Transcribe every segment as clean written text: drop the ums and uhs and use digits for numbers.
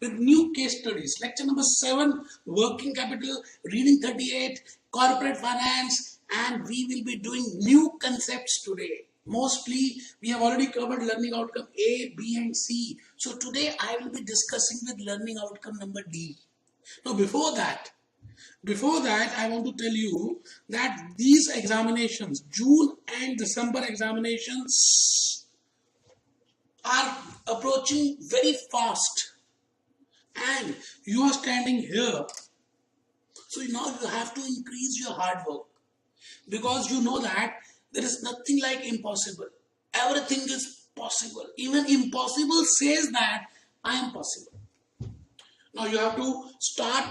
with new case studies. Lecture number 7, working capital, reading 38, corporate finance, and we will be doing new concepts today. Mostly we have already covered learning outcome A, B and C. So today I will be discussing with learning outcome number D. Now before that I want to tell you that these examinations, June and December examinations, are approaching very fast, and you are standing here. So now you have to increase your hard work, because you know that there is nothing like impossible. Everything is possible. Even impossible says that I am possible. Now you have to start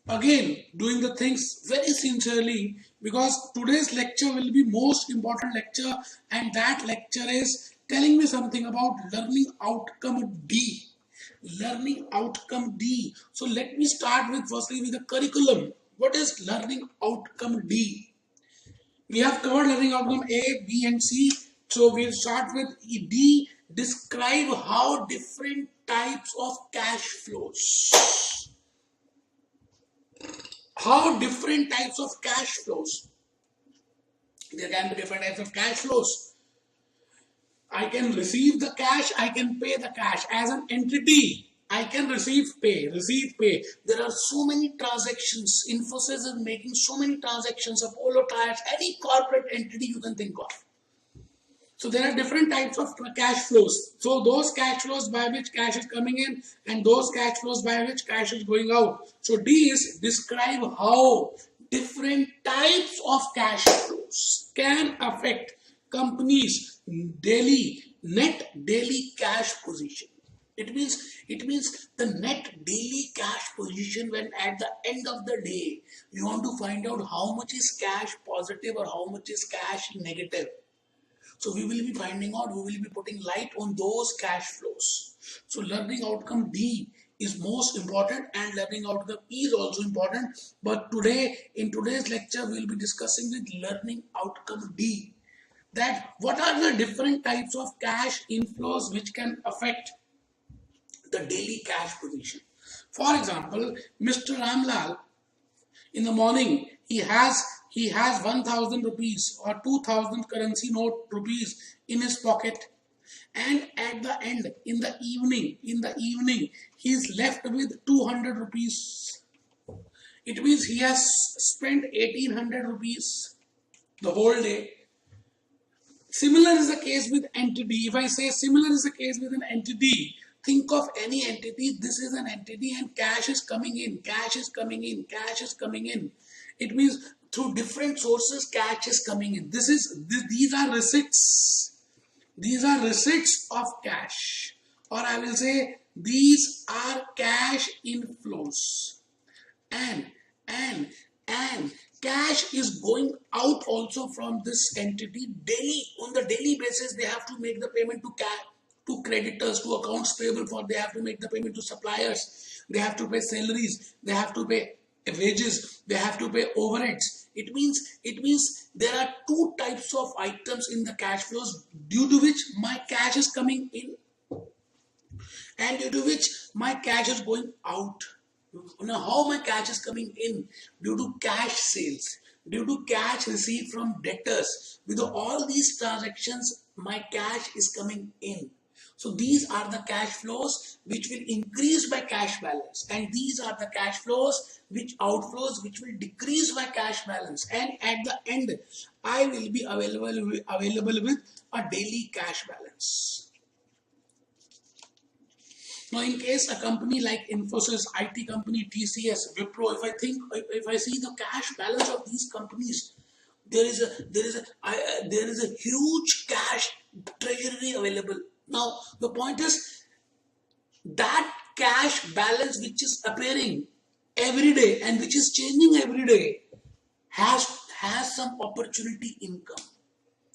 again doing the things very sincerely, because today's lecture will be most important lecture, and that lecture is telling me something about learning outcome D. Learning outcome D. So let me start with firstly with the curriculum. What is learning outcome D? We have covered learning outcome A, B and C. So we'll start with D. Describe how different types of cash flows. How different types of cash flows. There can be different types of cash flows. I can receive the cash, I can pay the cash. As an entity, I can receive pay. There are so many transactions. Infosys is making so many transactions. Apollo Tires, any corporate entity you can think of. So there are different types of cash flows. So those cash flows by which cash is coming in, and those cash flows by which cash is going out. So D is describe how different types of cash flows can affect companies' net daily cash position. It means the net daily cash position, when at the end of the day you want to find out how much is cash positive or how much is cash negative. So we will be finding out, we will be putting light on those cash flows. So learning outcome D is most important, and learning outcome E is also important. But today, in today's lecture, we will be discussing with learning outcome D, that what are the different types of cash inflows which can affect the daily cash position. For example, Mr. Ramlal, in the morning, he has 1000 rupees or 2000 currency note rupees in his pocket, and at the end, in the evening he is left with 200 rupees. It means he has spent 1800 rupees the whole day. Similar is the case with entity. If I say similar is the case with an entity, think of any entity. This is an entity and cash is coming in. It means through different sources cash is coming in. These are receipts. These are receipts of cash, or I will say these are cash inflows. And cash is going out also from this entity daily. On the daily basis, they have to make the payment to creditors, to accounts payable, for they have to make the payment to suppliers, they have to pay salaries, they have to pay wages, they have to pay overheads. It means there are two types of items in the cash flows, due to which my cash is coming in and due to which my cash is going out. Now, how my cash is coming in? Due to cash sales, due to cash received from debtors. With all these transactions, my cash is coming in. So these are the cash flows which will increase my cash balance, and these are the cash flows which outflows which will decrease my cash balance, and at the end I will be available with a daily cash balance. Now, in case a company like Infosys, IT company, TCS, Wipro, if I see the cash balance of these companies, there is a huge cash treasury available. Now, the point is that cash balance which is appearing every day and which is changing every day has some opportunity income.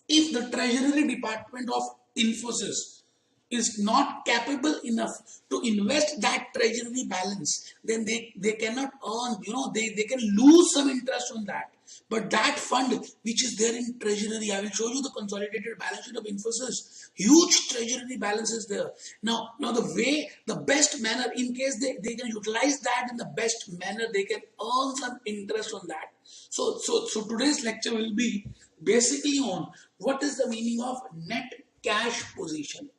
If the treasury department of Infosys is not capable enough to invest that treasury balance, then they cannot earn, they can lose some interest on that. But that fund which is there in treasury, I will show you the consolidated balance sheet of Infosys. Huge treasury balance is there. Now the best manner, in case they can utilize that in the best manner, they can earn some interest on that. So today's lecture will be basically on what is the meaning of net cash position.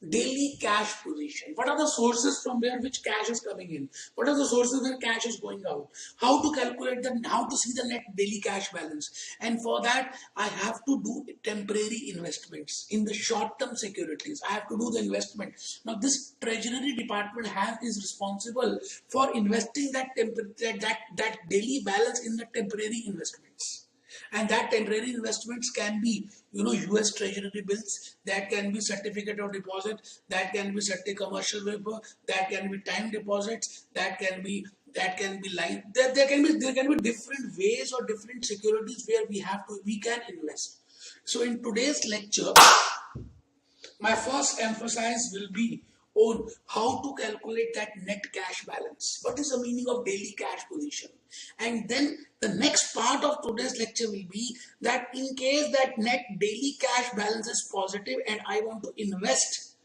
Daily cash position. What are the sources from where which cash is coming in? What are the sources where cash is going out? How to calculate how to see the net daily cash balance? And for that, I have to do temporary investments in the short-term securities. I have to do the investment. Now, this treasury department is responsible for investing that daily balance in the temporary investments. And that temporary investments can be, US treasury bills, that can be certificate of deposit, that can be commercial paper, that can be time deposits, that can be line. There can be different ways or different securities where we can invest. So in today's lecture, my first emphasis will be on how to calculate that net cash balance. What is the meaning of daily cash position? And then the next part of today's lecture will be that in case that net daily cash balance is positive and I want to invest,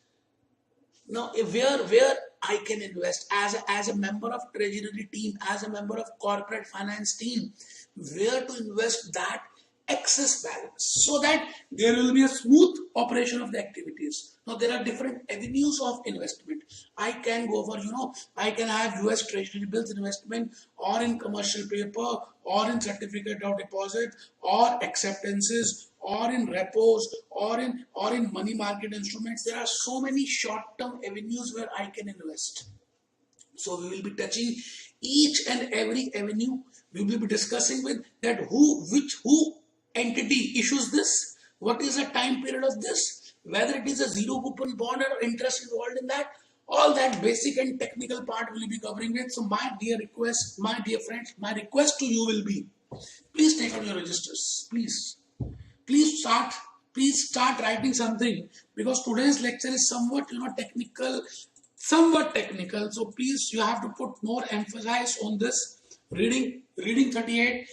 now where I can invest as a member of treasury team, as a member of corporate finance team, where to invest that excess balance so that there will be a smooth operation of the activities. Now there are different avenues of investment. I can go for, I can have US treasury bills investment, or in commercial paper, or in certificate of deposit, or acceptances, or in repos, or in money market instruments. There are so many short-term avenues where I can invest. So we will be touching each and every avenue. We will be discussing with that who entity issues this, what is the time period of this, whether it is a zero coupon bond or interest involved in that. All that basic and technical part will be covering it. So my dear friends, my request to you will be, please take out your registers. Please start writing something, because today's lecture is somewhat technical. So please, you have to put more emphasis on this. Reading 38.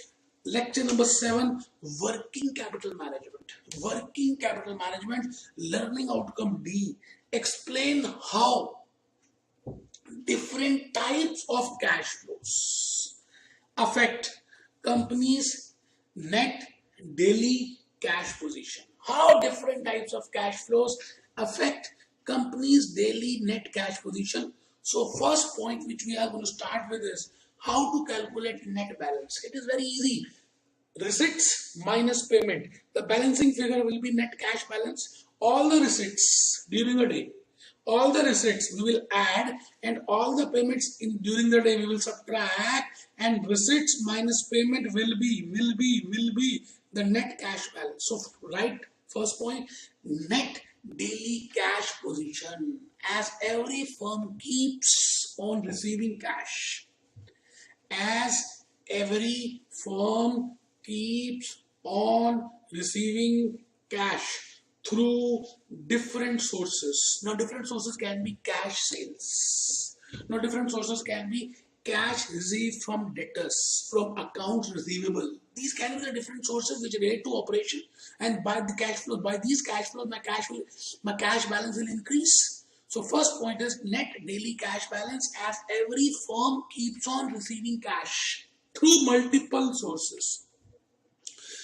Lecture number 7, working capital management. Working capital management, learning outcome D. Explain how different types of cash flows affect companies' net daily cash position. How different types of cash flows affect companies' daily net cash position. So first point which we are going to start with is how to calculate net balance. It is very easy. Receipts minus payment. The balancing figure will be net cash balance. All the receipts during a day, all the receipts we will add, and all the payments during the day we will subtract, and receipts minus payment will be the net cash balance. So right, first point, net daily cash position, as every firm keeps on receiving cash. As every firm keeps on receiving cash through different sources. Now different sources can be cash sales. Now different sources can be cash received from debtors, from accounts receivable. These can be the different sources which relate to operation, and by the cash flow, by these cash flows, my cash balance will increase. So first point is net daily cash balance, as every firm keeps on receiving cash through multiple sources.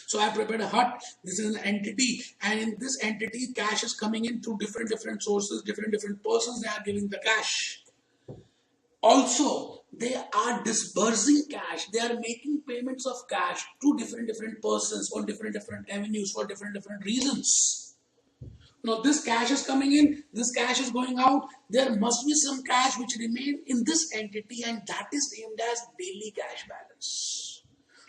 So I prepared a hut. This is an entity, and in this entity, cash is coming in through different sources, different persons. They are giving the cash. Also, they are disbursing cash. They are making payments of cash to different persons on different avenues for different reasons. Now this cash is coming in, this cash is going out. There must be some cash which remains in this entity, and that is named as daily cash balance.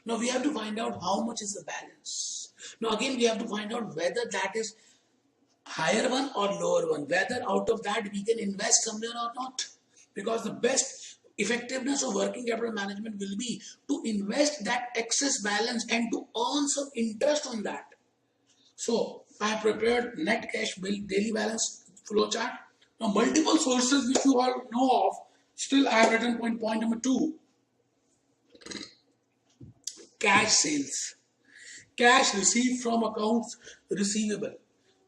Now we have to find out how much is the balance. Now again we have to find out whether that is higher one or lower one, whether out of that we can invest somewhere or not. Because the best effectiveness of working capital management will be to invest that excess balance and to earn some interest on that. So I have prepared net cash daily balance flowchart. Now multiple sources which you all know of, still I have written point number 2. cash sales, cash received from accounts receivable,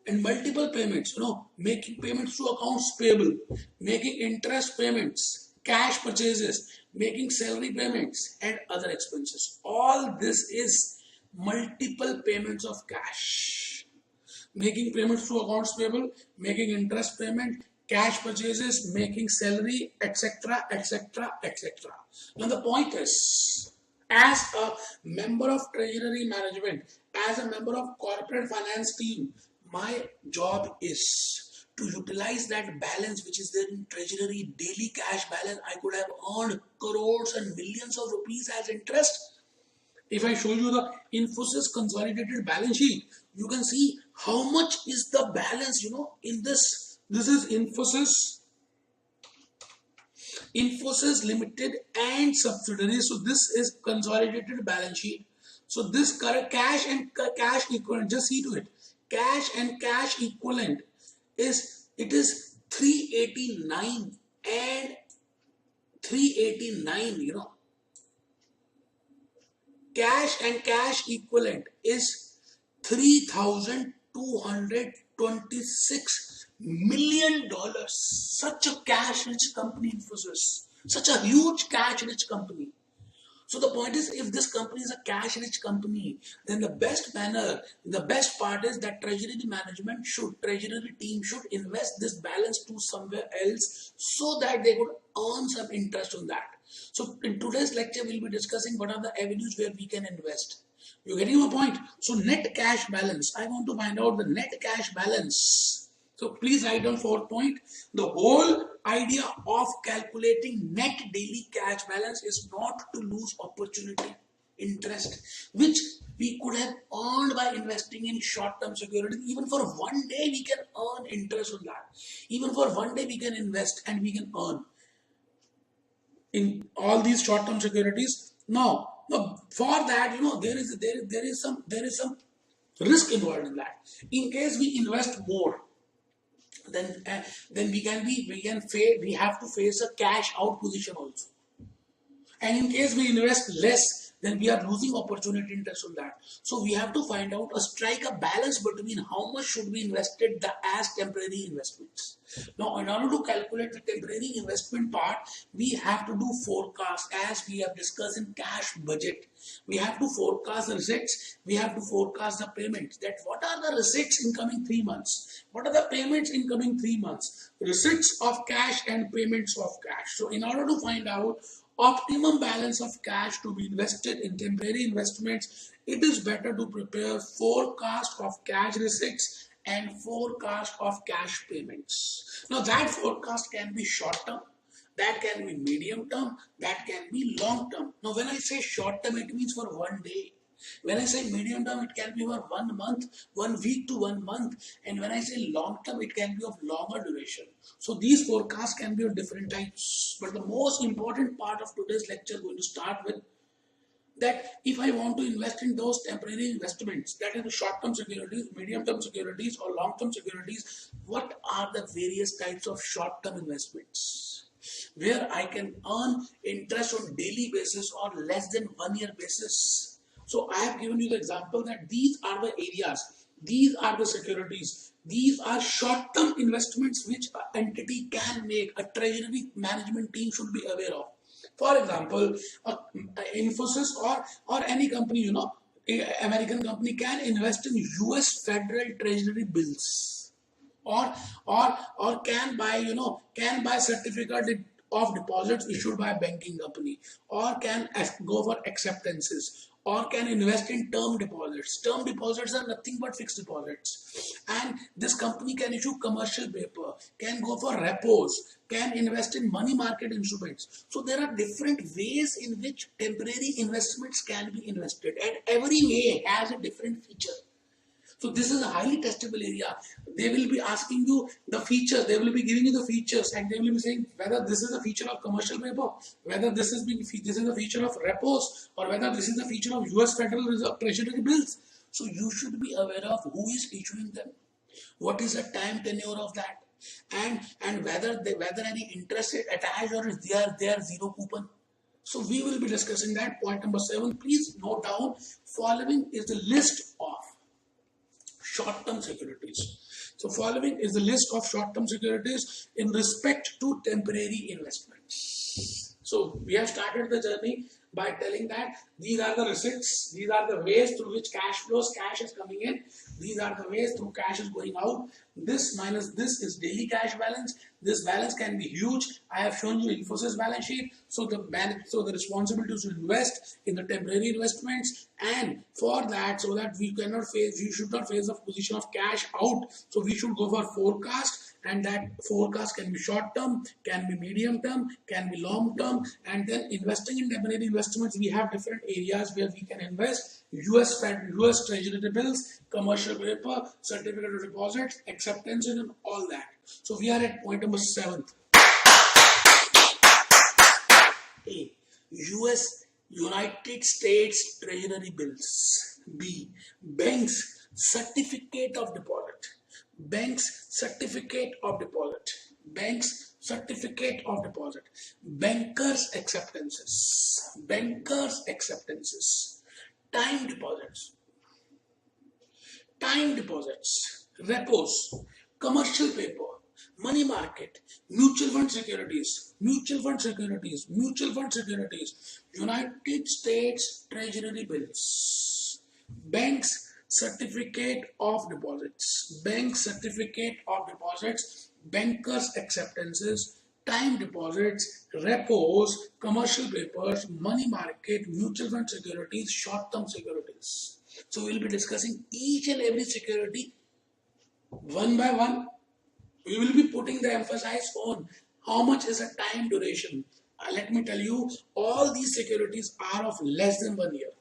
and multiple payments, making payments to accounts payable, making interest payments, cash purchases, making salary payments, and other expenses. All this is multiple payments of cash. Making payments to accounts payable, making interest payment, cash purchases, making salary, etc., etc., etc. Now the point is, as a member of treasury management, as a member of corporate finance team, my job is to utilize that balance which is there in treasury, daily cash balance. I could have earned crores and millions of rupees as interest. If I show you the Infosys consolidated balance sheet, you can see how much is the balance, in this. This is Infosys Limited and subsidiaries. So this is consolidated balance sheet. So this cash and cash equivalent, just see to it. Cash and cash equivalent is 389 and 389, Cash and cash equivalent is $3,226 million. Such a cash rich company, Infosys. Such a huge cash rich company. So the point is, if this company is a cash rich company, then the best part is that treasury team should invest this balance to somewhere else so that they could earn some interest on that. So in today's lecture, we'll be discussing what are the avenues where we can invest. You're getting my point? So net cash balance. I want to find out the net cash balance. So please write down 4th point. The whole idea of calculating net daily cash balance is not to lose opportunity, interest, which we could have earned by investing in short-term securities. Even for one day, we can earn interest on that. Even for one day, we can invest and we can earn in all these short-term securities. Now, for that, there is some risk involved in that. In case we invest more, then we have to face a cash out position also. And in case we invest less, then we are losing opportunity interest on that. So we have to strike a balance between how much should be invested as temporary investments. Now, in order to calculate the temporary investment part, we have to do forecast, as we have discussed in cash budget. We have to forecast the receipts. We have to forecast the payments. That what are the receipts in coming 3 months? What are the payments in coming 3 months? Receipts of cash and payments of cash. So in order to find out optimum balance of cash to be invested in temporary investments, it is better to prepare forecast of cash receipts and forecast of cash payments. Now that forecast can be short term, that can be medium term, that can be long term. Now when I say short term, it means for one day. When I say medium term, it can be for 1 month, 1 week to 1 month. And when I say long term, it can be of longer duration. So these forecasts can be of different types. But the most important part of today's lecture is going to start with that if I want to invest in those temporary investments, that is the short-term securities, medium-term securities or long-term securities, what are the various types of short-term investments where I can earn interest on daily basis or less than 1 year basis? So I have given you the example that these are the areas, these are the securities, these are short-term investments which an entity can make, a treasury management team should be aware of. For example, Infosys or any company, American company can invest in US federal treasury bills, or can buy certificate of deposits issued by a banking company, or can go for acceptances, or can invest in term deposits. Term deposits are nothing but fixed deposits. And this company can issue commercial paper, can go for repos, can invest in money market instruments. So there are different ways in which temporary investments can be invested, and every way has a different feature. So this is a highly testable area. They will be asking you the features, they will be giving you the features, and they will be saying whether this is a feature of commercial paper, whether this is a feature of repos, or whether this is a feature of US Federal Reserve Treasury bills. So you should be aware of who is issuing them, what is the time tenure of that, and whether any interest is attached or is there zero coupon. So we will be discussing that. Point number 7, please note down, following is the list of short-term securities. So following is the list of short-term securities in respect to temporary investments. So we have started the journey by telling that these are the receipts, these are the ways through which cash flows, cash is coming in, these are the ways through cash is going out. This minus this is daily cash balance. This balance can be huge. I have shown you Infosys balance sheet. So the responsibility is to invest in the temporary investments, and for that, so that we should not face the position of cash out. So we should go for forecast, and that forecast can be short term, can be medium term, can be long term. And then investing in temporary investments, we have different areas where we can invest: US Treasury bills, commercial paper, certificate of deposit, acceptances, and all that. So we are at point number 7. A. United States Treasury bills. B. Banks certificate of deposit. Banks certificate of deposit. Banks certificate of deposit. Bankers acceptances. Bankers acceptances. Time deposits. Time deposits. Repos. Commercial paper. Money market, mutual fund securities, mutual fund securities, mutual fund securities, United States Treasury bills, banks certificate of deposits, bank certificate of deposits, bankers acceptances, time deposits, repos, commercial papers, money market, mutual fund securities, short-term securities. So we will be discussing each and every security one by one. We will be putting the emphasis on how much is a time duration. Let me tell you, all these securities are of less than 1 year.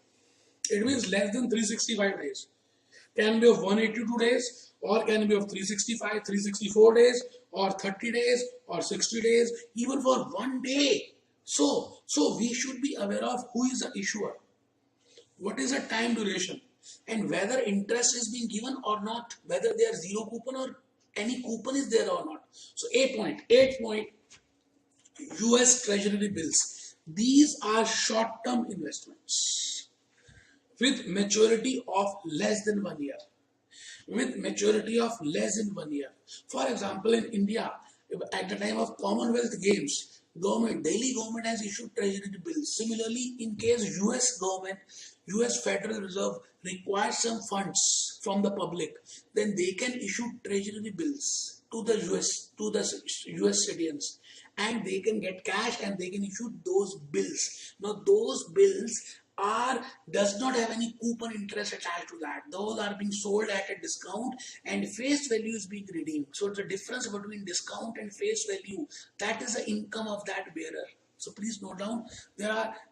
It means less than 365 days. Can be of 182 days, or can be of 365, 364 days, or 30 days, or 60 days, even for 1 day. So we should be aware of who is the issuer, what is the time duration, and whether interest is being given or not, whether they are zero coupon or any coupon is there or not. So 8 point, US Treasury bills. These are short-term investments with maturity of less than 1 year. With maturity of less than 1 year. For example, in India, at the time of Commonwealth Games, Delhi government has issued treasury bills. Similarly, in case US Federal Reserve requires some funds from the public, then they can issue treasury bills to the US citizens, and they can get cash and they can issue those bills. Now those bills does not have any coupon interest attached to that. Those are being sold at a discount and face value is being redeemed. So the difference between discount and face value, that is the income of that bearer. So please note down,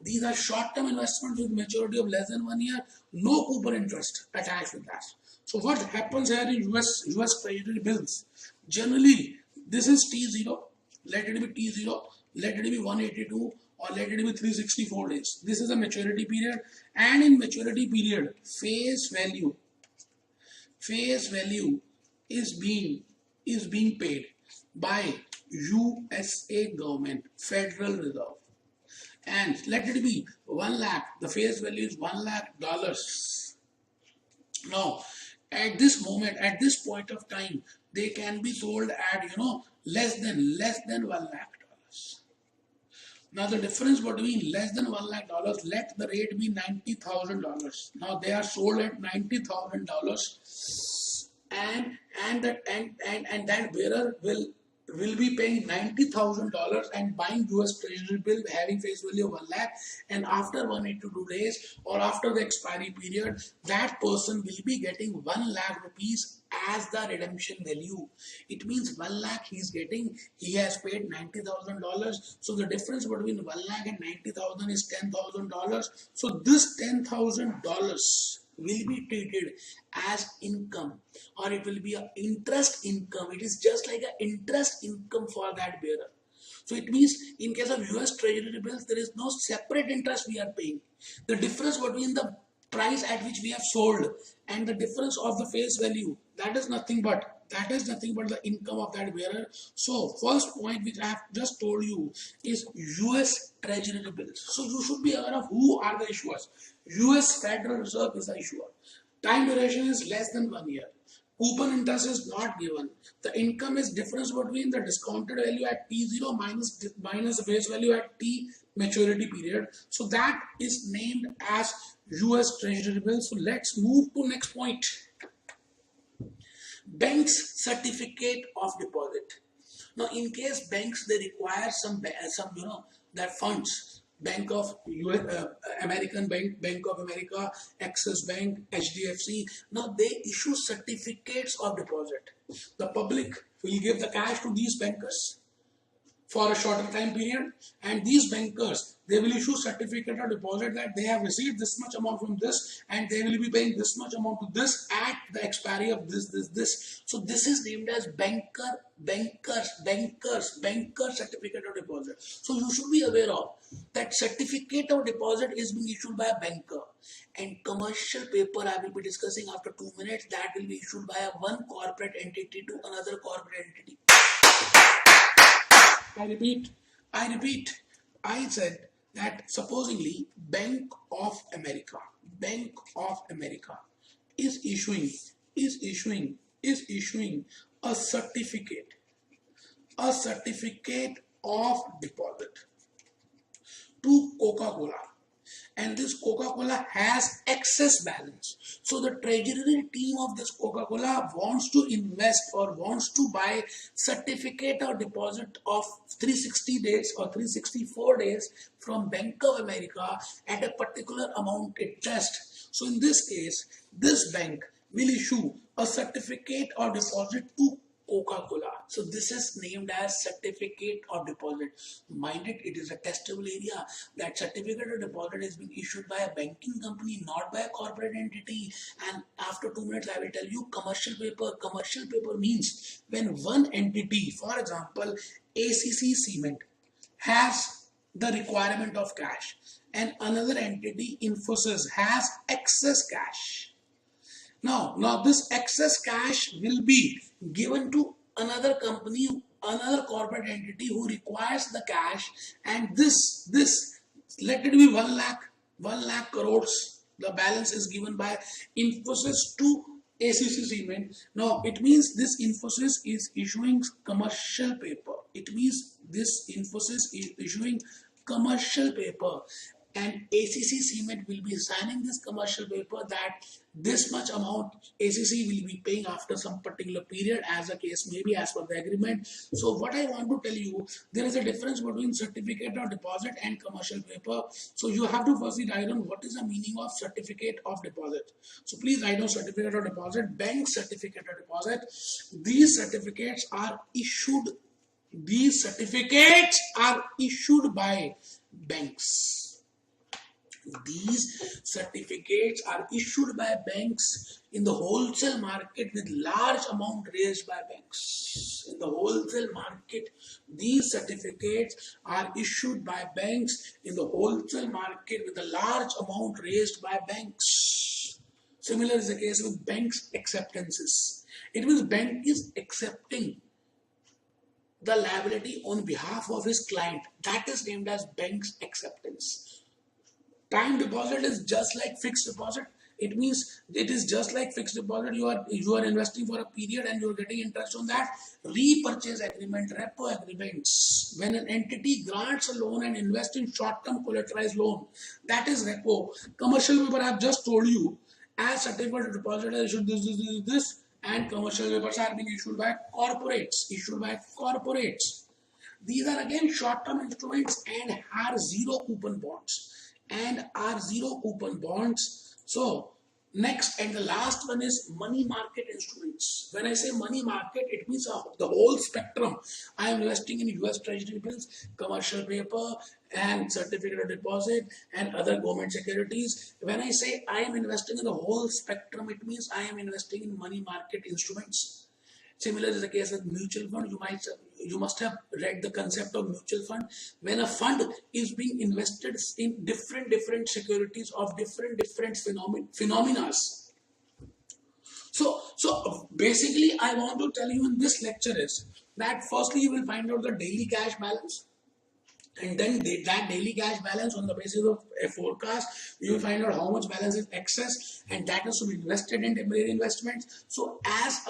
these are short-term investments with maturity of less than 1 year, no coupon interest attached with that. So what happens here in US Treasury bills? Generally, this is T0, let it be T0, let it be 182, or let it be 364 days. This is a maturity period, and in maturity period, face value is being paid by USA government, Federal Reserve, and let it be 1 lakh. The face value is $1 lakh. Now, at this point of time, they can be sold at less than $1 lakh. Now the difference between less than $1 lakh, let the rate be $90,000. Now they are sold at $90,000, and that bearer will be paying $90,000 and buying US Treasury bill having face value of 1 lakh, and after 182 days or after the expiry period, that person will be getting 1 lakh rupees as the redemption value. It means 1 lakh he has paid $90,000. So the difference between 1 lakh and 90,000 is $10,000. So this $10,000 will be treated as income, or it will be an interest income. It is just like an interest income for that bearer. So it means in case of US Treasury bills, there is no separate interest we are paying. The difference between the price at which we have sold and the difference of the face value, that is nothing but the income of that bearer. So first point which I have just told you is US Treasury bills. So you should be aware of who are the issuers. US Federal Reserve is the issuer. Time duration is less than 1 year. Coupon interest is not given. The income is difference between the discounted value at T0 minus the face value at T maturity period. So that is named as US Treasury bill. So let's move to next point. Bank's certificate of deposit. Now, in case banks they require some their funds. Bank of American Bank, Bank of America, Axis Bank, HDFC. Now they issue certificates of deposit. The public will give the cash to these bankers for a shorter time period, and these bankers they will issue certificate of deposit that they have received this much amount from this and they will be paying this much amount to this at the expiry of this. So this is named as banker certificate of deposit. So you should be aware of that certificate of deposit is being issued by a banker, and commercial paper I will be discussing after 2 minutes, that will be issued by one corporate entity to another corporate entity. I repeat, I said that supposingly Bank of America is issuing a certificate of deposit to Coca-Cola, and this Coca-Cola has excess balance. So the treasury team of this Coca-Cola wants to invest or wants to buy certificate or deposit of 360 days or 364 days from Bank of America at a particular amount interest. So in this case, this bank will issue a certificate or deposit to Coca-Cola. So this is named as certificate of deposit. Mind it is a testable area. That certificate of deposit is being issued by a banking company, not by a corporate entity. And after 2 minutes, I will tell you commercial paper. Commercial paper means when one entity, for example, ACC Cement, has the requirement of cash, and another entity, Infosys, has excess cash. Now this excess cash will be given to another company, another corporate entity who requires the cash, and this let it be 1 lakh crores. The balance is given by Infosys to ACC Cement. Now it means this Infosys is issuing commercial paper. It means this Infosys is issuing commercial paper, and ACC Cement will be signing this commercial paper that this much amount ACC will be paying after some particular period, as a case may be, as per the agreement. So what I want to tell you, there is a difference between certificate of deposit and commercial paper. So you have to firstly write down what is the meaning of certificate of deposit. So please write down certificate of deposit, bank certificate of deposit. These certificates are issued by banks. These certificates are issued by banks in the wholesale market with large amount raised by banks. In the wholesale market, these certificates are issued by banks in the wholesale market with a large amount raised by banks. Similar is the case with banks acceptances. It means bank is accepting the liability on behalf of his client. That is named as bank's acceptance. Time deposit is just like fixed deposit. It means it is just like fixed deposit. You are investing for a period and you are getting interest on that. Repurchase agreement, repo agreements. When an entity grants a loan and invests in short-term collateralized loan, that is repo. Commercial paper I have just told you, as certificate of deposit is issued this, and commercial papers are being issued by corporates. These are again short-term instruments and are zero coupon bonds. So next and the last one is money market instruments. When I say money market, it means the whole spectrum. I am investing in US Treasury bills, commercial paper, and certificate of deposit, and other government securities. When I say I am investing in the whole spectrum, it means I am investing in money market instruments. Similar is the case with mutual fund. You must have read the concept of mutual fund. When a fund is being invested in different securities of different phenomena. So basically, I want to tell you in this lecture is that firstly you will find out the daily cash balance, and then that daily cash balance, on the basis of a forecast, you will find out how much balance is excess, and that is to be invested in temporary investments. So as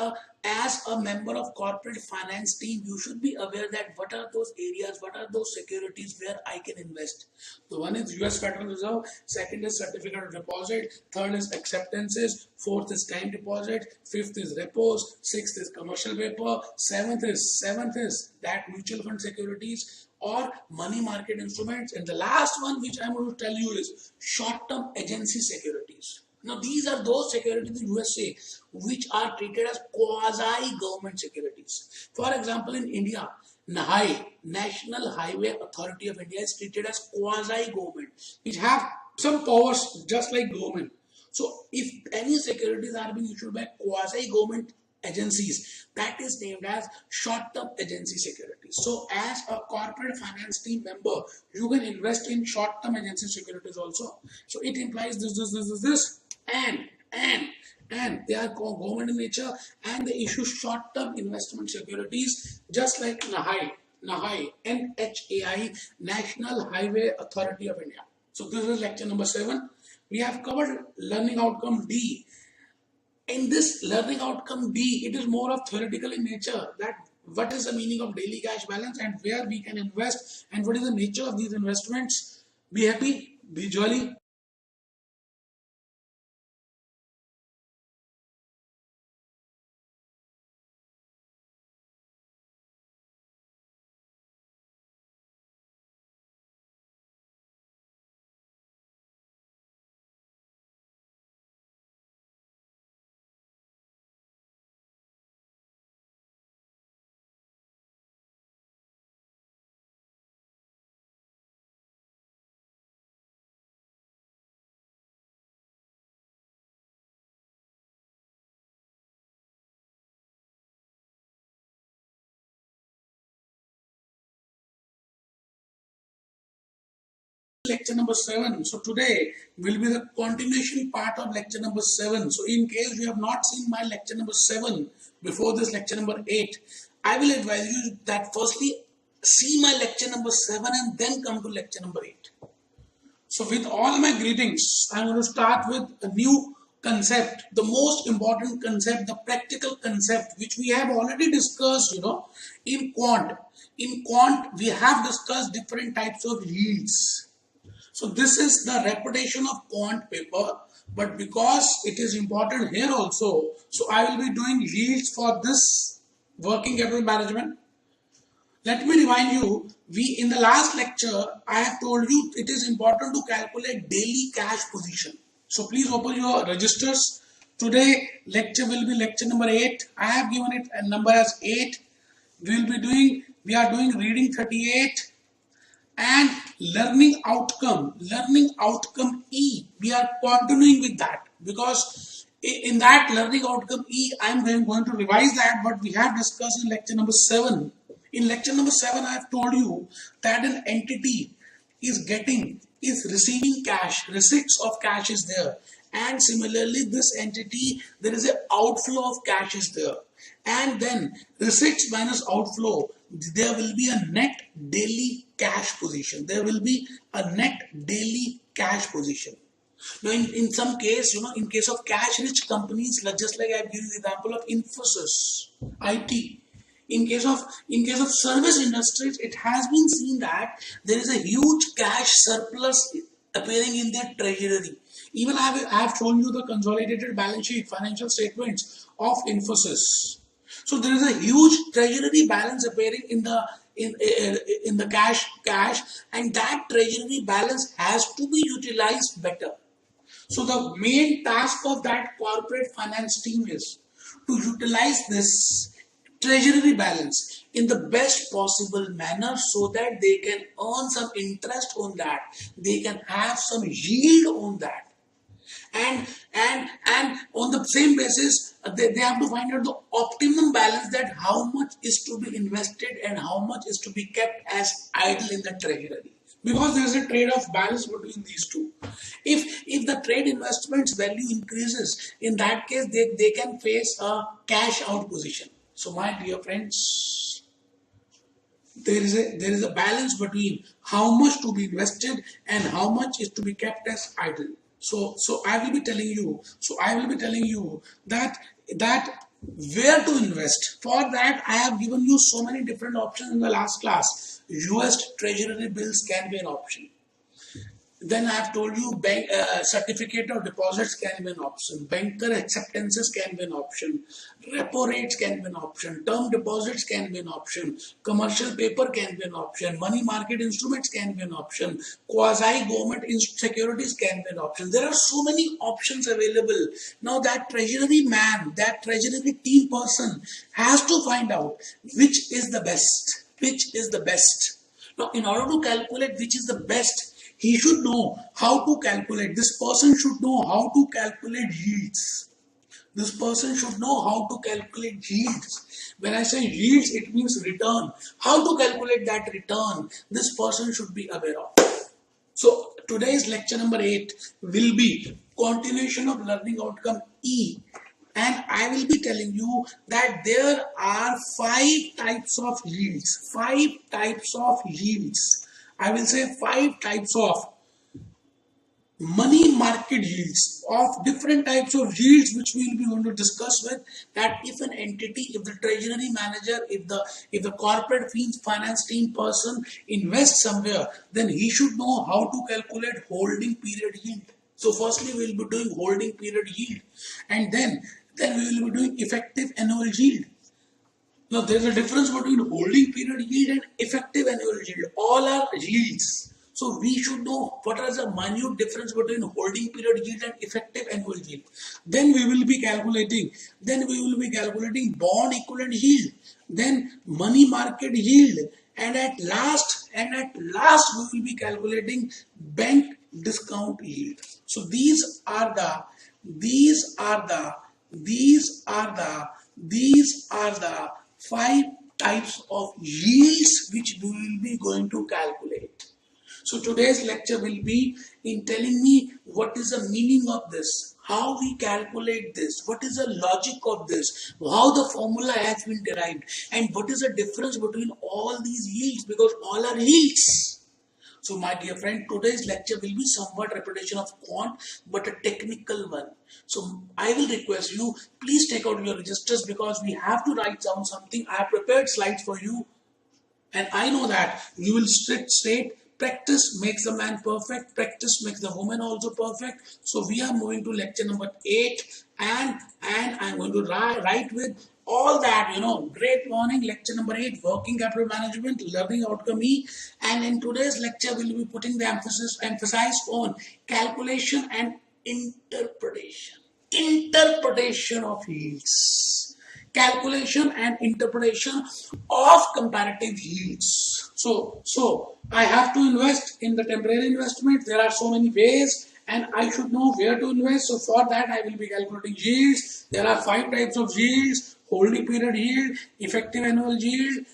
a member of corporate finance team, you should be aware that what are those areas, what are those securities where I can invest. So one is US Federal Reserve, second is certificate of deposit, third is acceptances, fourth is time deposit, fifth is repos, sixth is commercial paper, seventh is that mutual fund securities or money market instruments, and the last one which I'm going to tell you is short-term agency securities. Now these are those securities in USA which are treated as quasi-government securities. For example, in India, NHAI, National Highway Authority of India, is treated as quasi-government, which have some powers just like government. So if any securities are being issued by quasi-government agencies, that is named as short-term agency securities. So as a corporate finance team member, you can invest in short-term agency securities also. So it implies this, and they are government in nature, and they issue short-term investment securities just like NHAI, National Highway Authority of India. So this is lecture number 7. We have covered learning outcome D. In this learning outcome D, it is more of theoretical in nature, that what is the meaning of daily cash balance and where we can invest and what is the nature of these investments. Be happy, be jolly. Lecture number 7. So today will be the continuation part of lecture number 7. So in case you have not seen my lecture number 7 before this lecture number 8, I will advise you that firstly see my lecture number 7 and then come to lecture number 8. So with all my greetings, I am going to start with a new concept, the most important concept, the practical concept, which we have already discussed, in quant. In quant, we have discussed different types of yields. So this is the repetition of quant paper, but because it is important here also, so I will be doing yields for this working capital management. Let me remind you, in the last lecture, I have told you it is important to calculate daily cash position. So please open your registers. Today lecture will be lecture number 8. I have given it a number as 8. We are doing reading 38. And learning outcome E, we are continuing with that, because in that learning outcome E, I am going to revise that, but we have discussed in lecture number 7. In lecture number 7, I have told you that an entity is receiving cash, receipts of cash is there, and similarly this entity, there is an outflow of cash is there, and then receipts minus outflow, there will be a net daily cash position. There will be a net daily cash position. Now, in some case, in case of cash-rich companies, just like I have given the example of Infosys, IT. In case of service industries, it has been seen that there is a huge cash surplus appearing in their treasury. Even I have shown you the consolidated balance sheet, financial statements of Infosys. So there is a huge treasury balance appearing in the cash, and that treasury balance has to be utilized better. So the main task of that corporate finance team is to utilize this treasury balance in the best possible manner so that they can earn some interest on that, they can have some yield on that. And on the same basis, they have to find out the optimum balance, that how much is to be invested and how much is to be kept as idle in the treasury, because there is a trade-off balance between these two. If the trade investments value increases, in that case they can face a cash out position. So my dear friends, there is a balance between how much to be invested and how much is to be kept as idle. So I will be telling you. So I will be telling you that where to invest. For that, I have given you so many different options in the last class. US Treasury bills can be an option. Then I have told you bank certificate of deposits can be an option. Banker acceptances can be an option. Repo rates can be an option. Term deposits can be an option. Commercial paper can be an option. Money market instruments can be an option. Quasi government securities can be an option. There are so many options available. Now that treasury man, that treasury team person has to find out which is the best. Which is the best. Now in order to calculate which is the best, he should know how to calculate. This person should know how to calculate yields. This person should know how to calculate yields. When I say yields, it means return. How to calculate that return, this person should be aware of. So today's lecture number 8 will be continuation of learning outcome E. And I will be telling you that there are 5 types of yields. 5 types of yields. I will say 5 types of money market yields, of different types of yields, which we will be going to discuss with. That if an entity, if the treasury manager, if the corporate finance team person invests somewhere, then he should know how to calculate holding period yield. So firstly we will be doing holding period yield, and then we will be doing effective annual yield. Now there is a difference between holding period yield and effective annual yield. All are yields. So we should know what is the minute difference between holding period yield and effective annual yield. Then we will be calculating bond equivalent yield, then money market yield, and at last we will be calculating bank discount yield. So these are the 5 types of yields which we will be going to calculate. So today's lecture will be in telling me what is the meaning of this, how we calculate this, what is the logic of this, how the formula has been derived, and what is the difference between all these yields, because all are yields. So my dear friend, today's lecture will be somewhat repetition of quant, but a technical one. So I will request you, please take out your registers, because we have to write down something. I have prepared slides for you, and I know that you will state practice makes the man perfect, practice makes the woman also perfect. So we are moving to lecture number 8, and I'm going to write with all that, great morning, lecture number 8, working capital management, learning outcome E. And in today's lecture, we'll be putting the emphasis on calculation and interpretation of yields. Calculation and interpretation of comparative yields. So I have to invest in the temporary investment. There are so many ways, and I should know where to invest. So for that, I will be calculating yields. There are 5 types of yields: holding period yield, effective annual yield,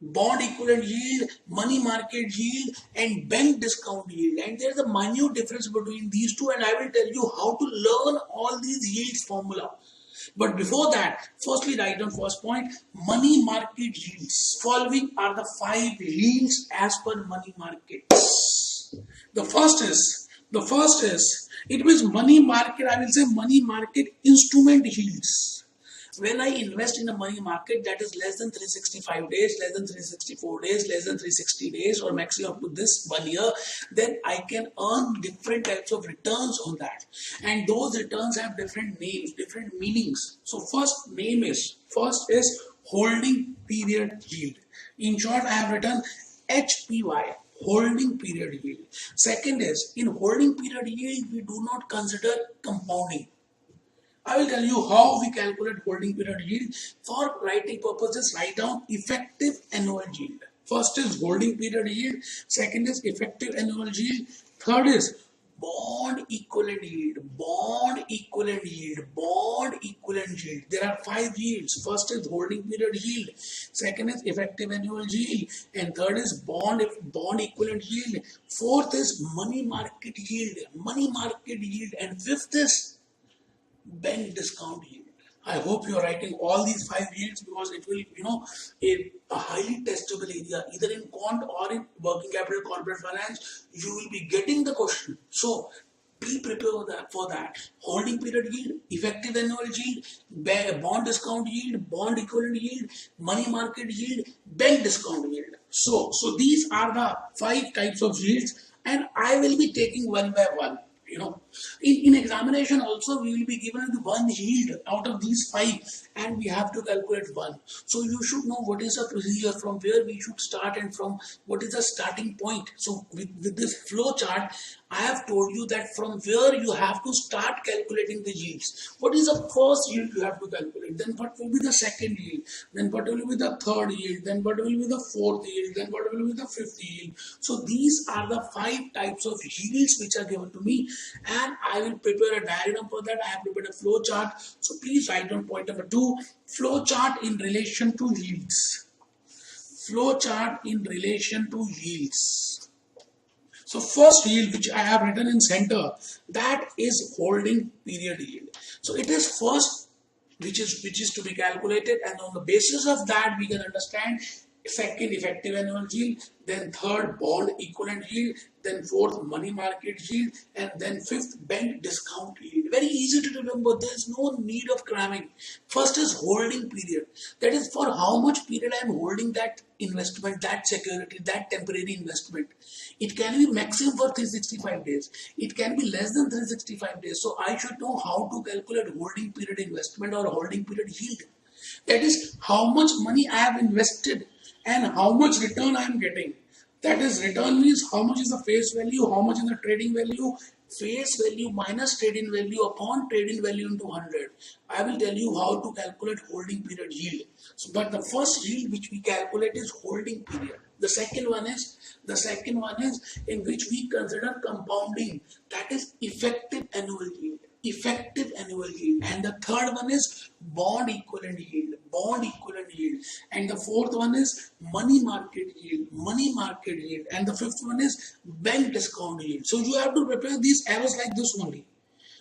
bond equivalent yield, money market yield, and bank discount yield. And there is a minute difference between these two, and I will tell you how to learn all these yields formula. But before that, firstly write down first point, money market yields. Following are the 5 yields as per money markets. The first is, it means money market, I will say money market instrument yields. When I invest in a money market that is less than 365 days, less than 364 days, less than 360 days, or maximum up to this 1 year, then I can earn different types of returns on that. And those returns have different names, different meanings. So first is holding period yield. In short, I have written HPY, holding period yield. Second is, in holding period yield, we do not consider compounding. I will tell you how we calculate holding period yield. For writing purposes, write down effective annual yield. First is holding period yield. Second is effective annual yield. Third is bond equivalent yield, bond equivalent yield, bond equivalent yield. There are 5 yields. First is holding period yield, second is effective annual yield, and third is bond equivalent yield. Fourth is money market yield, and fifth is bank discount yield. I hope you are writing all these 5 yields, because it will, a highly testable area, either in quant or in working capital corporate finance. You will be getting the question. So be prepared for that. Holding period yield, effective annual yield, bond discount yield, bond equivalent yield, money market yield, bank discount yield. So these are the 5 types of yields, and I will be taking one by one. In examination also we will be given one yield out of these 5, and we have to calculate one. So you should know what is the procedure, from where we should start, and from what is the starting point. So with this flow chart, I have told you that from where you have to start calculating the yields. What is the first yield you have to calculate? Then what will be the second yield? Then what will be the third yield? Then what will be the fourth yield? Then what will be the fifth yield? So these are the 5 types of yields which are given to me, and I will prepare a diagram for that. I have prepared a flow chart. So please write down point number 2, flow chart in relation to yields. Flow chart in relation to yields. So first yield which I have written in center, that is holding period yield. So it is first which is to be calculated, and on the basis of that we can understand second effective annual yield, then third bond equivalent yield, then fourth money market yield, and then fifth bank discount yield. Very easy to remember. There is no need of cramming. First is holding period. That is for how much period I am holding that investment, that security, that temporary investment. It can be maximum for 365 days. It can be less than 365 days. So I should know how to calculate holding period investment or holding period yield. That is how much money I have invested and how much return I am getting. That is, return means how much is the face value, how much is the trading value, face value minus trading value upon trading value into 100. I will tell you how to calculate holding period yield. So, but the first yield which we calculate is holding period. The second one is in which we consider compounding. That is effective annual yield. Effective annual yield. And the third one is bond equivalent yield. Bond equivalent yield. And the fourth one is money market yield. Money market yield. And the fifth one is bank discount yield. So you have to prepare these arrows like this only.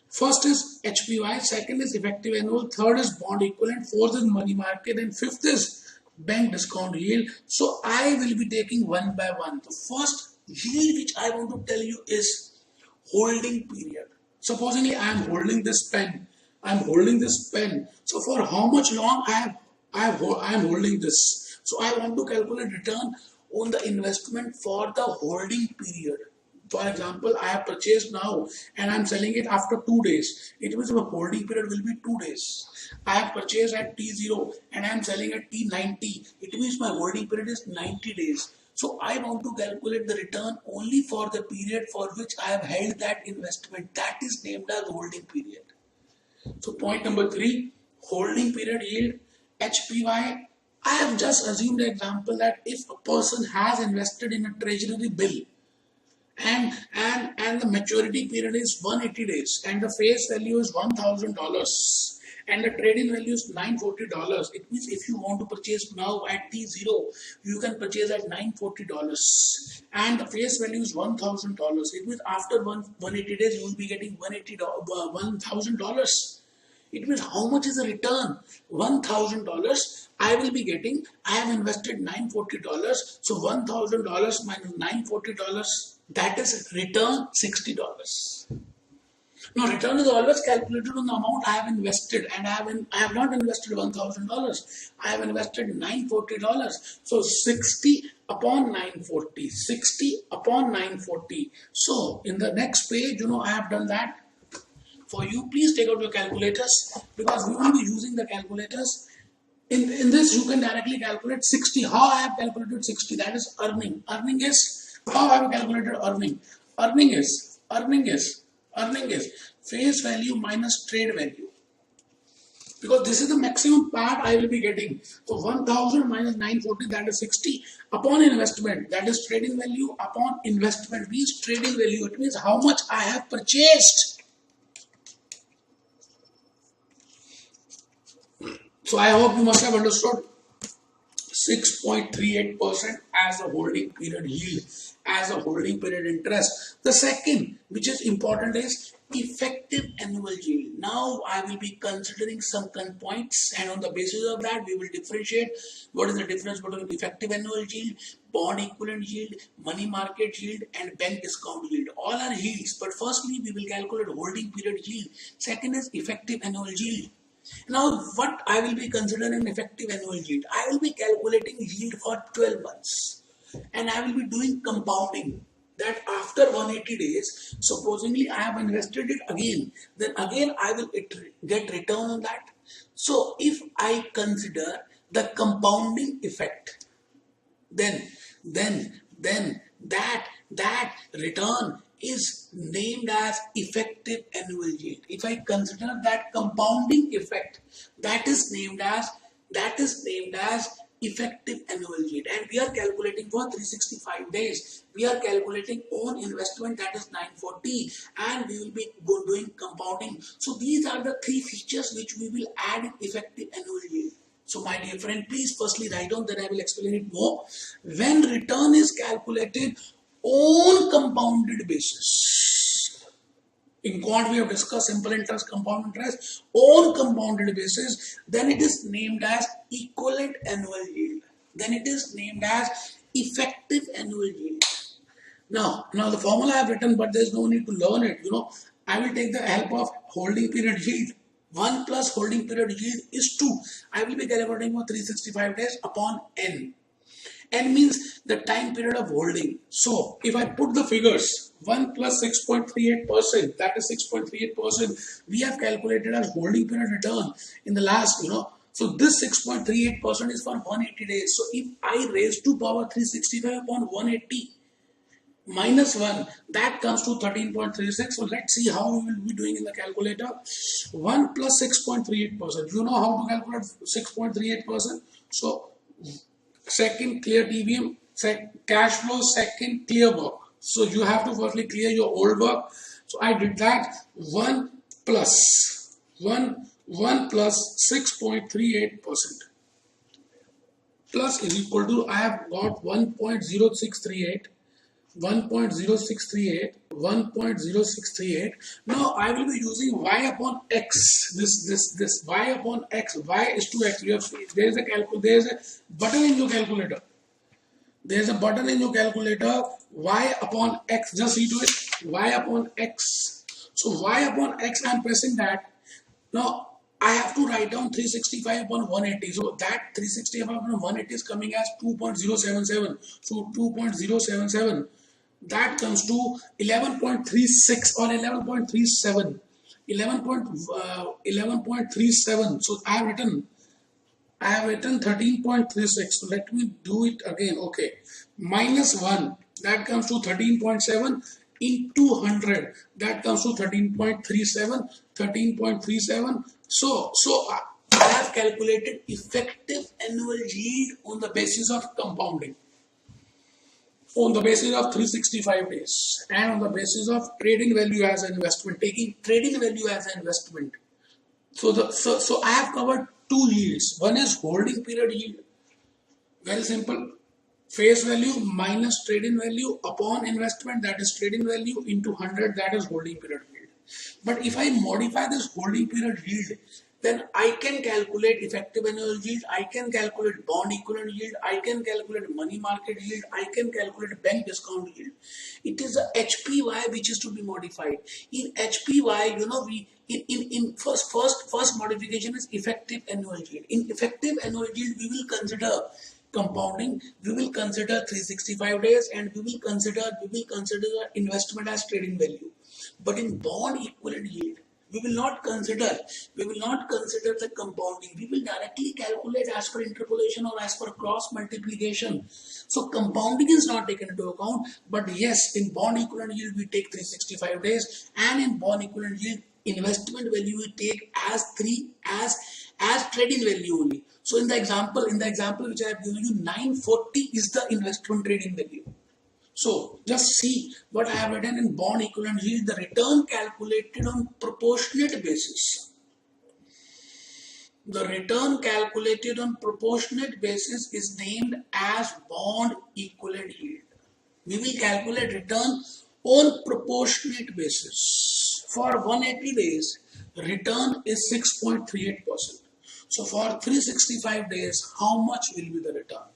First is HPY, second is effective annual, third is bond equivalent, fourth is money market, and fifth is bank discount yield. So I will be taking one by one. The first yield which I want to tell you is holding period. Supposingly I am holding this pen. So for how much long I am holding this. So I want to calculate return on the investment for the holding period. For example, I have purchased now and I am selling it after 2 days. It means the holding period will be 2 days. I have purchased at T0 and I am selling at T90. It means my holding period is 90 days. So I want to calculate the return only for the period for which I have held that investment. That is named as holding period. So point number 3, holding period yield, HPY. I have just assumed the example that if a person has invested in a treasury bill and the maturity period is 180 days and the face value is $1,000 and the trading value is $940. It means if you want to purchase now at T0, you can purchase at $940 and the face value is $1,000. It means after 180 days you will be getting $1,000. It means how much is the return? $1,000 I will be getting. I have invested $940. So $1,000 minus $940, that is return $60. Now return is always calculated on the amount I have invested, and I have not invested $1,000. I have invested $940. So 60 upon 940. 60 upon 940. So in the next page, I have done that. For you, please take out your calculators because we will be using the calculators. In this, you can directly calculate 60. How I have calculated 60? That is earning. Earning is how I have calculated earning. Earning is face value minus trade value. because this is the maximum part I will be getting. So 1000 minus 940, that is 60 upon investment, that is trading value upon investment means trading value. It means how much I have purchased. So I hope you must have understood 6.38% as a holding period yield, as a holding period interest. The second, which is important, is effective annual yield. Now I will be considering some points, and on the basis of that we will differentiate what is the difference between effective annual yield, bond equivalent yield, money market yield, and bank discount yield. All are yields, but firstly we will calculate holding period yield. Second is effective annual yield. Now, what I will be considering effective annual yield? I will be calculating yield for 12 months, and I will be doing compounding. That after 180 days, supposedly I have invested it again, then again I will get return on that. So, if I consider the compounding effect, then that return is named as effective annual yield. If I consider that compounding effect, that is named as effective annual yield, and we are calculating for 365 days. We are calculating own investment, that is 940, and we will be doing compounding. So these are the three features which we will add in effective annual yield. So my dear friend, please firstly write down, then I will explain it more. When return is calculated on compounded basis, in quant we have discussed simple interest, compound interest, on compounded basis, then it is named as equivalent annual yield. Then it is named as effective annual yield. Now the formula I have written, but there is no need to learn it. I will take the help of holding period yield. 1 plus holding period yield is 2. I will be calculating for 365 days upon n. N means the time period of holding. So if I put the figures, 1 plus 6.38%, that is 6.38%, we have calculated as holding period return in the last, So this 6.38% is for 180 days. So if I raise to power 365 upon 180, minus 1, that comes to 13.36. So let's see how we will be doing in the calculator. 1 plus 6.38%. You know how to calculate 6.38%? So second, clear TVM, cash flow, second, clear work. So you have to firstly clear your old work. So I did that. 1 plus 6.38% plus is equal to, I have got 1.0638. 1.0638. Now I will be using y upon x. This y upon x. Y is to x. You have seen there is a button in your calculator. There is a button in your calculator. Y upon x. Just see to it. Y upon x. So y upon x. I am pressing that. Now I have to write down 365 upon 180. So that 365 upon 180 is coming as 2.077. So 2.077. That comes to 11.36 or 11.37. 11.37. So I have written 13.36. So let me do it again. Okay. Minus 1. That comes to 13.7 into 100. That comes to 13.37. 13.37. So I have calculated effective annual yield on the basis of compounding, on the basis of 365 days, and on the basis of trading value as an investment, taking trading value as an investment. So I have covered two yields. One is holding period yield. Very simple. Face value minus trading value upon investment, that is trading value, into 100, that is holding period yield. But if I modify this holding period yield, then I can calculate effective annual yield, I can calculate bond equivalent yield, I can calculate money market yield, I can calculate bank discount yield. It is the HPY which is to be modified. In HPY, we in first modification is effective annual yield. In effective annual yield, we will consider compounding, we will consider 365 days, and we will consider investment as trading value. But in bond equivalent yield, We will not consider the compounding. We will directly calculate as per interpolation or as per cross multiplication. So compounding is not taken into account. But yes, in bond equivalent yield we take 365 days, and in bond equivalent yield investment value we take as trading value only. So in the example which I have given you, 940 is the investment trading value. So just see what I have written in bond equivalent yield, the return calculated on proportionate basis. The return calculated on proportionate basis is named as bond equivalent yield. We will calculate return on proportionate basis. For 180 days, return is 6.38%. So for 365 days, how much will be the return?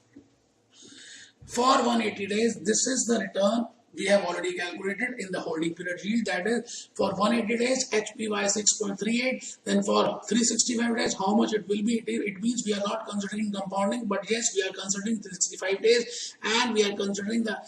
For 180 days, this is the return we have already calculated in the holding period yield. That is, for 180 days, HPY 6.38. Then for 365 days, how much it will be? It means we are not considering compounding, but yes, we are considering 365 days, and we are considering the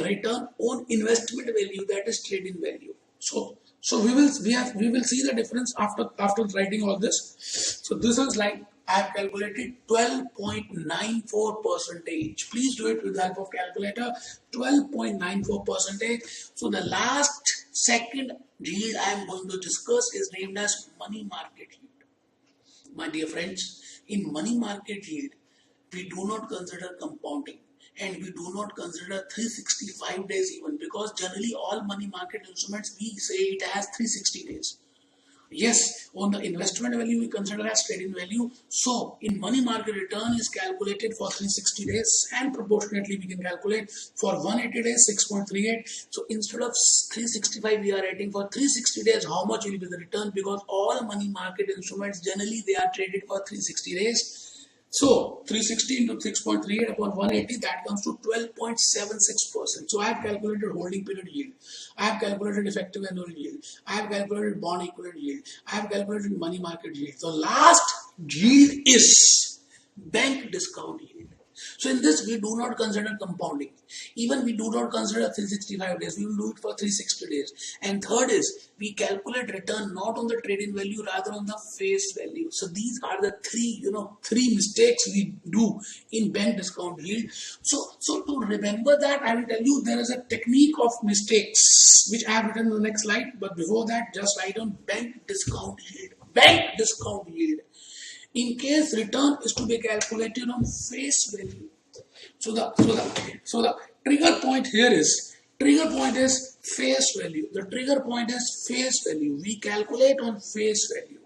return on investment value, that is trading value. So we will see the difference after writing all this. So this is like I have calculated 12.94%. Please do it with the help of calculator. 12.94%. So the second yield I am going to discuss is named as money market yield. My dear friends, in money market yield, we do not consider compounding. And we do not consider 365 days even, because generally all money market instruments we say it as 360 days. Yes, on the investment value we consider as trading value. So in money market, return is calculated for 360 days, and proportionately we can calculate for 180 days 6.38. So instead of 365 we are writing for 360 days how much will be the return, because all money market instruments generally they are traded for 360 days. So 360 into 6.38 upon 180, that comes to 12.76%. So I have calculated holding period yield. I have calculated effective annual yield. I have calculated bond equivalent yield. I have calculated money market yield. So last yield is bank discount yield. So in this we do not consider compounding. Even we do not consider 365 days. We will do it for 360 days. And third is we calculate return not on the trading value, rather on the face value. So these are the three mistakes we do in bank discount yield. So to remember that, I will tell you there is a technique of mistakes which I have written in the next slide. But before that, just write on bank discount yield. Bank discount yield. In case return is to be calculated on face value. So the trigger point here is face value. The trigger point is face value. We calculate on face value.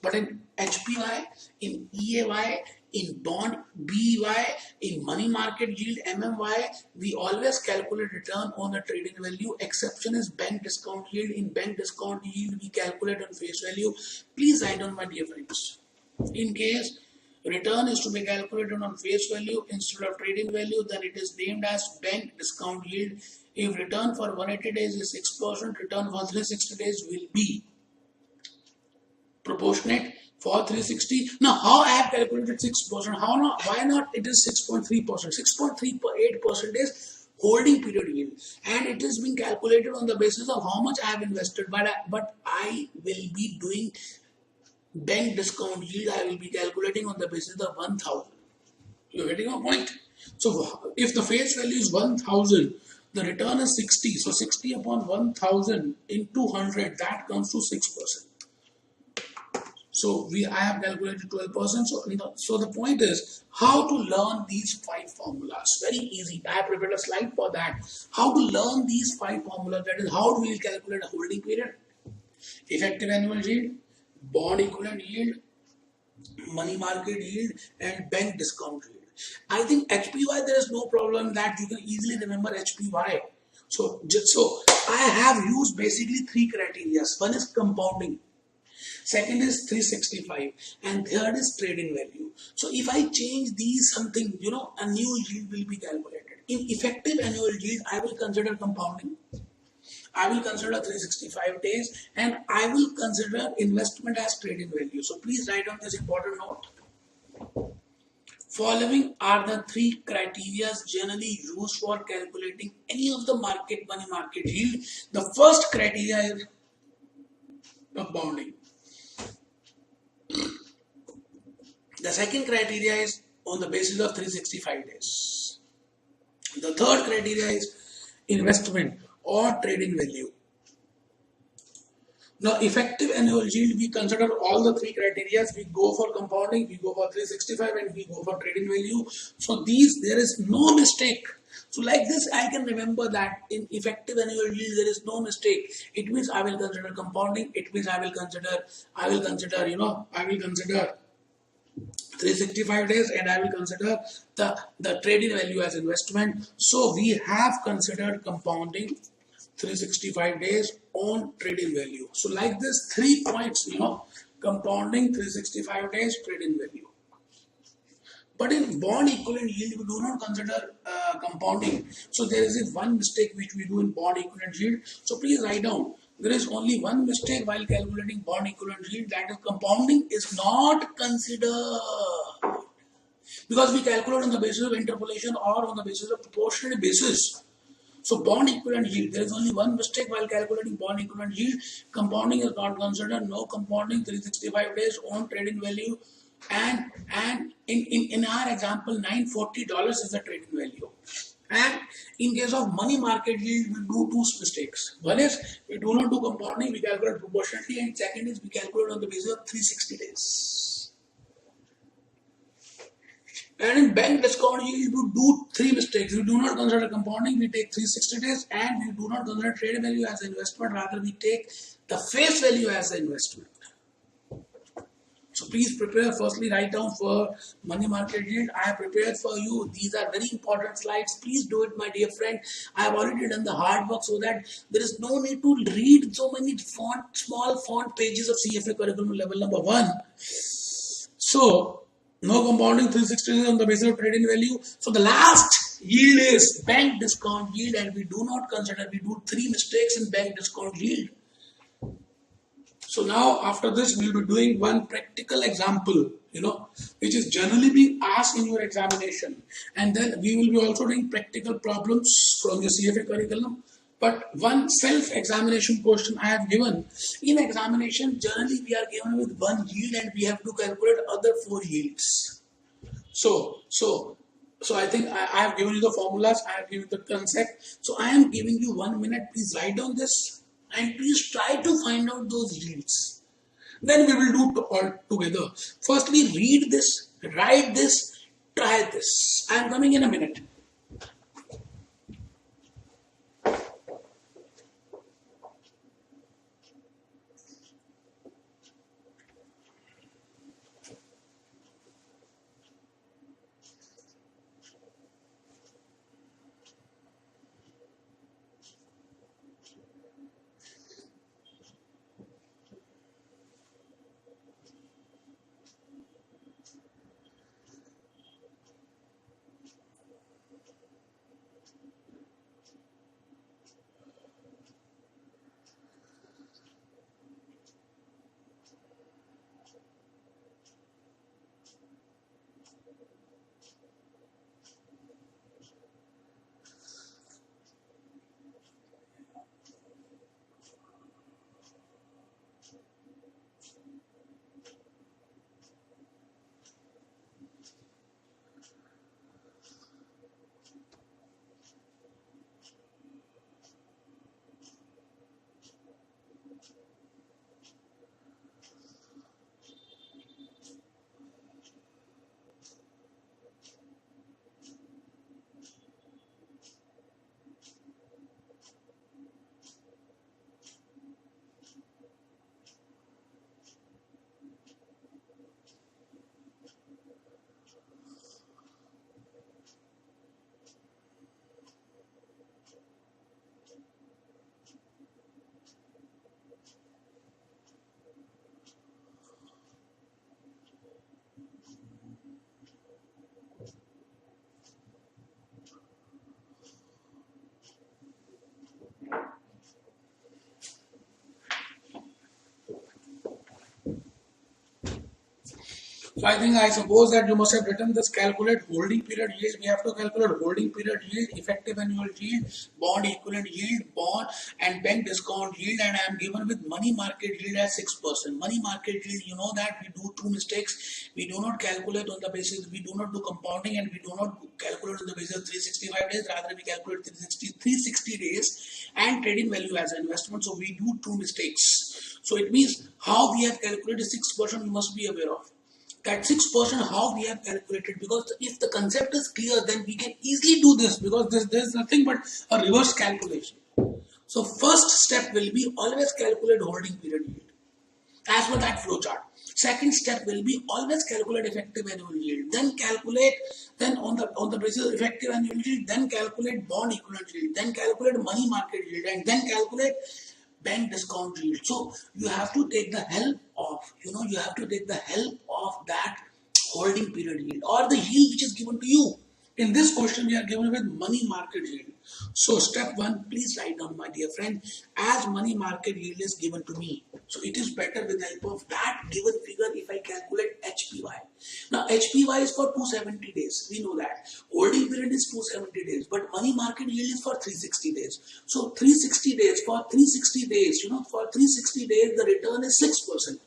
But in HPY, in EAY, in bond BY, in money market yield MMY, we always calculate return on the trading value. Exception is bank discount yield. In bank discount yield, we calculate on face value. Please write down, my dear friends. In case return is to be calculated on face value instead of trading value, then it is named as bank discount yield. If return for 180 days is 6%, return for 360 days will be proportionate for 360. Now, how I have calculated 6%? How not? Why not? It is 6.3%. 6.38% is holding period yield, and it is being calculated on the basis of how much I have invested. But I will be doing bank discount yield. I will be calculating on the basis of 1000. You're getting my point? So if the face value is 1000, the return is 60. So 60 upon 1000 into 100, that comes to 6%. So I have calculated 12%. So the point is how to learn these 5 formulas. Very easy. I have prepared a slide for that. How to learn these 5 formulas. That is how we will calculate a holding period, effective annual yield, bond equivalent yield, money market yield, and bank discount yield. I think HPY, there is no problem that you can easily remember HPY. So I have used basically 3 criteria. One is compounding, second is 365, and third is trading value. So if I change these something, a new yield will be calculated. In effective annual yield, I will consider compounding. I will consider 365 days, and I will consider investment as trading value. So please write down this important note. Following are the 3 criteria generally used for calculating any of the money market yield. The first criteria is compounding. The second criteria is on the basis of 365 days. The third criteria is investment or trading value. Now, effective annual yield, we consider all the three criteria. We go for compounding, we go for 365, and we go for trading value. So there is no mistake. So like this, I can remember that in effective annual yield, there is no mistake. It means I will consider compounding. It means I will consider 365 days, and I will consider the trading value as investment. So we have considered compounding, 365 days on trading value. So like this, 3 points, compounding, 365 days, trading value. But in bond equivalent yield, we do not consider compounding. So there is one mistake which we do in bond equivalent yield. So please write down. There is only one mistake while calculating bond equivalent yield, that is compounding is not considered. Because we calculate on the basis of interpolation or on the basis of proportionate basis. So bond equivalent yield, there is only one mistake while calculating bond equivalent yield. Compounding is not considered. No compounding, 365 days on trading value. And in our example, $940 is the trading value. And in case of money market yield, we do two mistakes. One is we do not do compounding, we calculate proportionately, and second is we calculate on the basis of 360 days. And in bank discount yield, we do three mistakes. We do not consider compounding, we take 360 days, and we do not consider trade value as an investment, rather we take the face value as an investment. So please prepare, firstly write down for money market yield. I have prepared for you. These are very important slides. Please do it, my dear friend. I have already done the hard work so that there is no need to read so many small font pages of CFA curriculum level number 1. So, no compounding, 360 on the basis of trading value. So the last yield is bank discount yield, and we do not consider, we do three mistakes in bank discount yield. So now after this, we will be doing one practical example, which is generally being asked in your examination. And then we will be also doing practical problems from the CFA curriculum. But one self-examination question I have given. In examination, generally we are given with one yield and we have to calculate other 4 yields. So I think I have given you the formulas, I have given you the concept. So I am giving you 1 minute. Please write down this. And please try to find out those yields. Then we will do all together. Firstly, read this, write this, try this. I am coming in a minute. I suppose that you must have written this calculate holding period yield. We have to calculate holding period yield, effective annual yield, bond equivalent yield, bond and bank discount yield, and I am given with money market yield as 6%. Money market yield, you know that we do two mistakes. We do not calculate on the basis, we do not do compounding, and we do not calculate on the basis of 365 days. Rather, we calculate 360 days and trading value as an investment. So we do two mistakes. So it means how we have calculated 6% you must be aware of. That 6% how we have calculated, because if the concept is clear, then we can easily do this, because there is nothing but a reverse calculation. So first step will be always calculate holding period yield as per that flow chart. Second step will be always calculate effective annual yield. Then calculate, then on the basis of effective annual yield, then calculate bond equivalent yield, then calculate money market yield, and then calculate bank discount yield. So you have to take the help of, you have to take the help of that holding period yield or the yield which is given to you. In this question, we are given with money market yield. So step 1, please write down, my dear friend, as money market yield is given to me. So it is better with the help of that given figure if I calculate HPY. Now HPY is for 270 days. We know that. Holding period is 270 days, but money market yield is for 360 days. So 360 days, for 360 days, for 360 days, the return is 6%.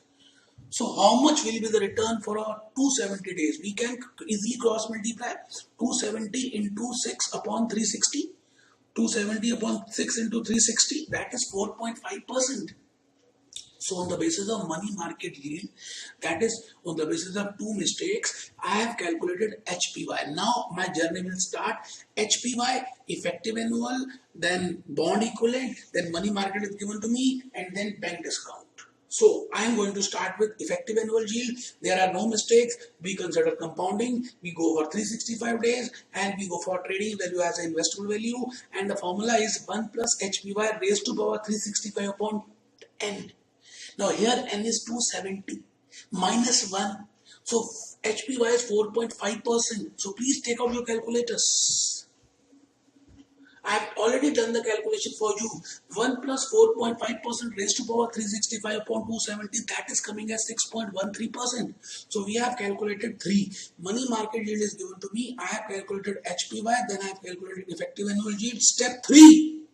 So how much will be the return for our 270 days? We can easily cross multiply 270 into 6 upon 360. 270 upon 6 into 360, that is 4.5%. So on the basis of money market yield, that is on the basis of two mistakes, I have calculated HPY. Now my journey will start. HPY, effective annual, then bond equivalent, then money market is given to me, and then bank discount. So I am going to start with effective annual yield. There are no mistakes. We consider compounding. We go for 365 days and we go for trading value as an investable value. And the formula is 1 plus HPY raised to power 365 upon N. Now here N is 270 minus 1. So HPY is 4.5%. So please take out your calculators. I have already done the calculation for you. 1 plus 4.5% raised to power 365 upon 270, that is coming as 6.13%. So we have calculated 3. Money market yield is given to me. I have calculated HPY, then I have calculated effective annual yield. Step 3.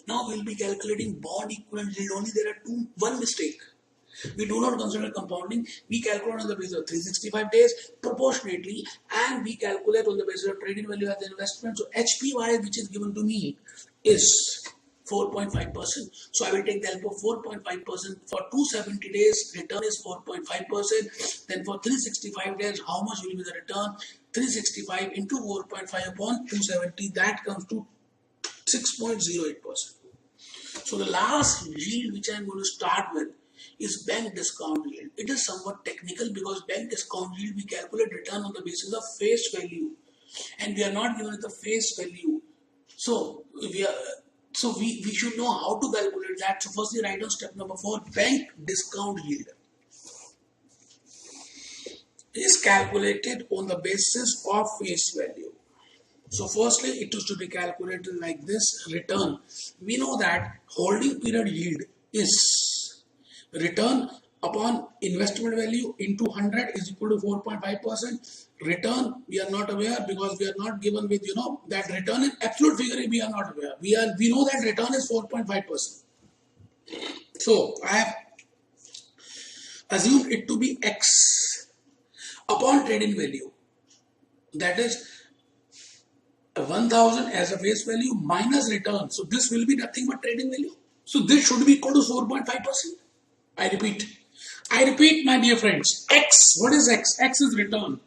Now we will be calculating bond equivalent yield. Only there are one mistake. We do not consider compounding. We calculate on the basis of 365 days proportionately, and we calculate on the basis of trading value as an investment. So HPY, which is given to me, is 4.5%. So I will take the help of 4.5%. For 270 days, return is 4.5%. Then for 365 days, how much will be the return? 365 into 4.5 upon 270, that comes to 6.08%. So the last yield which I am going to start with is bank discount yield. It is somewhat technical because bank discount yield we calculate return on the basis of face value, and we are not given the face value. So we should know how to calculate that. So firstly, write down step number 4. Bank discount yield is calculated on the basis of face value. So firstly, it is to be calculated like this. Return. We know that holding period yield is return upon investment value into 100 is equal to 4.5%. Return we are not aware because we are not given with that return in absolute figure. We are not aware. We know that return is 4.5%. So I have assumed it to be X upon trading value, that is 1000 as a face value minus return. So this will be nothing but trading value. So this should be equal to 4.5%. I repeat, my dear friends, X, what is X? X is return.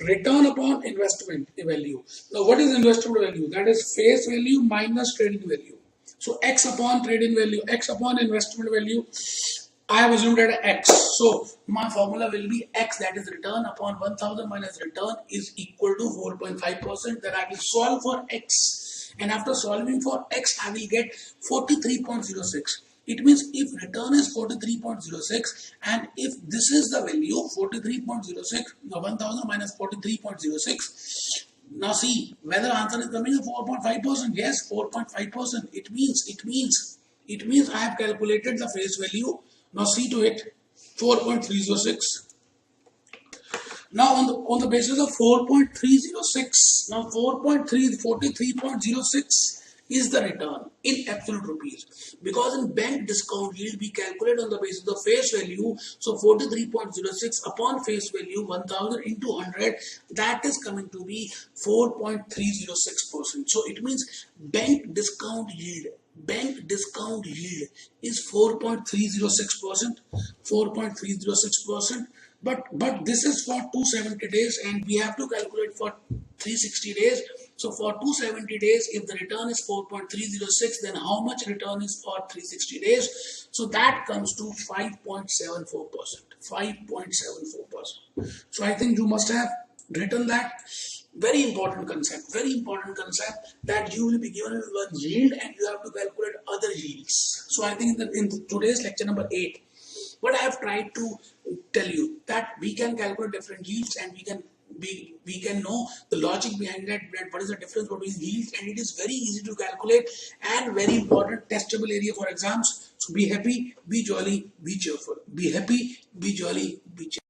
Return upon investment value. Now, what is investment value? That is face value minus trading value. So, X upon trading value, X upon investment value, I have assumed that X. So, my formula will be X, that is return upon 1000 minus return is equal to 4.5%. Then I will solve for X. And after solving for X, I will get 43.06. It means if return is 43.06 and if this is the value 43.06, now 1000 minus 43.06. Now see whether answer is coming 4.5%. Yes, 4.5%. It means I have calculated the face value. Now see to it, 4.306. Now on the basis of 4.306, now 43.06 is the return in absolute rupees, because in bank discount yield we calculate on the basis of face value. So 43.06 upon face value 1000 into 100, that is coming to be 4.306%. So it means bank discount yield is 4.306%, 4.306%. But this is for 270 days, and we have to calculate for 360 days. So for 270 days, if the return is 4.306, then how much return is for 360 days? So that comes to 5.74%. 5.74%. So I think you must have written that. Very important concept that you will be given one yield and you have to calculate other yields. So I think that in today's lecture number 8, what I have tried to tell you, that we can calculate different yields, and we can know the logic behind that what is the difference between yields, and it is very easy to calculate and very important testable area for exams. So be happy, be jolly, be cheerful. Be happy, be jolly, be cheerful.